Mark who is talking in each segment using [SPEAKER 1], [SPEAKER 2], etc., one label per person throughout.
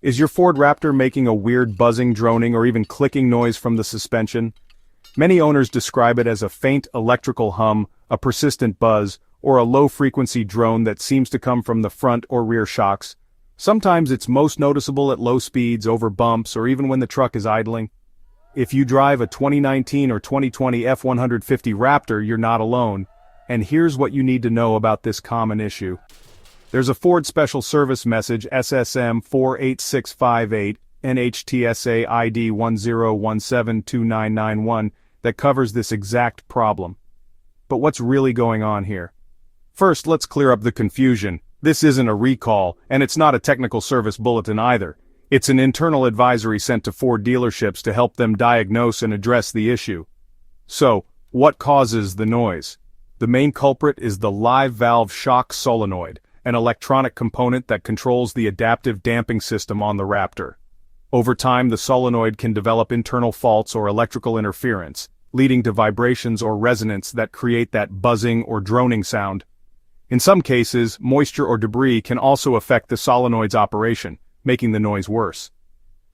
[SPEAKER 1] Is your Ford Raptor making a weird buzzing, droning, or even clicking noise from the suspension? Many owners describe it as a faint electrical hum, a persistent buzz, or a low-frequency drone that seems to come from the front or rear shocks. Sometimes it's most noticeable at low speeds, over bumps, or even when the truck is idling. If you drive a 2019 or 2020 F-150 Raptor, you're not alone. And here's what you need to know about this common issue. There's a Ford Special Service Message SSM 48658 NHTSA ID 10172991 that covers this exact problem. But what's really going on here? First, let's clear up the confusion. This isn't a recall, and it's not a technical service bulletin either. It's an internal advisory sent to Ford dealerships to help them diagnose and address the issue. So, what causes the noise? The main culprit is the live valve shock solenoid, an electronic component that controls the adaptive damping system on the Raptor. Over time, the solenoid can develop internal faults or electrical interference, leading to vibrations or resonance that create that buzzing or droning sound. In some cases, moisture or debris can also affect the solenoid's operation, making the noise worse.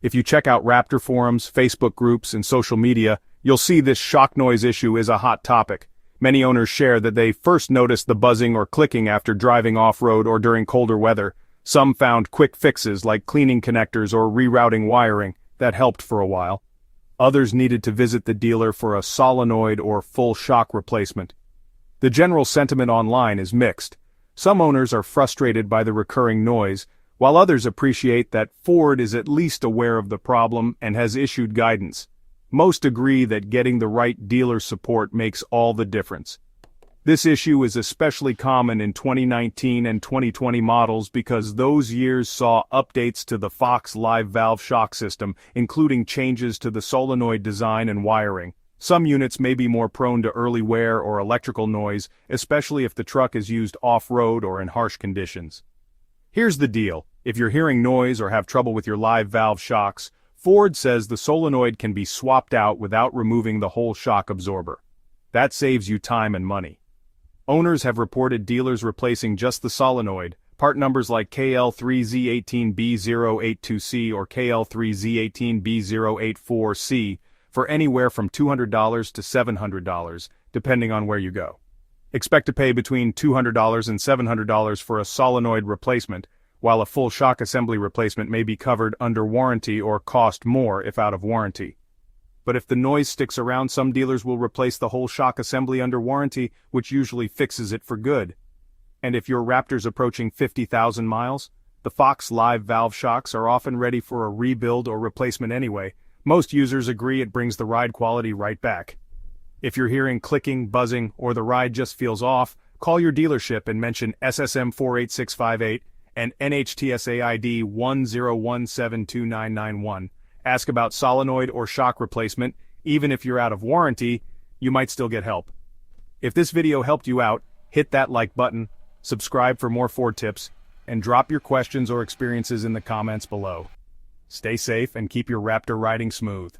[SPEAKER 1] If you check out Raptor forums, Facebook groups, and social media, you'll see this shock noise issue is a hot topic. Many owners share that they first noticed the buzzing or clicking after driving off-road or during colder weather. Some found quick fixes like cleaning connectors or rerouting wiring that helped for a while. Others needed to visit the dealer for a solenoid or full shock replacement. The general sentiment online is mixed. Some owners are frustrated by the recurring noise, while others appreciate that Ford is at least aware of the problem and has issued guidance. Most agree that getting the right dealer support makes all the difference. This issue is especially common in 2019 and 2020 models because those years saw updates to the Fox live valve shock system, including changes to the solenoid design and wiring. Some units may be more prone to early wear or electrical noise, especially if the truck is used off-road or in harsh conditions. Here's the deal. If you're hearing noise or have trouble with your live valve shocks, Ford says the solenoid can be swapped out without removing the whole shock absorber. That saves you time and money. Owners have reported dealers replacing just the solenoid, part numbers like KL3Z-18B082-C or KL3Z-18B084-C, for anywhere from $200 to $700, depending on where you go. Expect to pay between $200 and $700 for a solenoid replacement, while a full shock assembly replacement may be covered under warranty or cost more if out of warranty. But if the noise sticks around, some dealers will replace the whole shock assembly under warranty, which usually fixes it for good. And if your Raptor's approaching 50,000 miles, the Fox live valve shocks are often ready for a rebuild or replacement anyway. Most users agree it brings the ride quality right back. If you're hearing clicking, buzzing, or the ride just feels off, call your dealership and mention SSM 48658 and NHTSA ID 10172991. Ask about solenoid or shock replacement. Even if you're out of warranty, you might still get help. If this video helped you out, hit that like button, subscribe for more Ford tips, and drop your questions or experiences in the comments below. Stay safe and keep your Raptor riding smooth.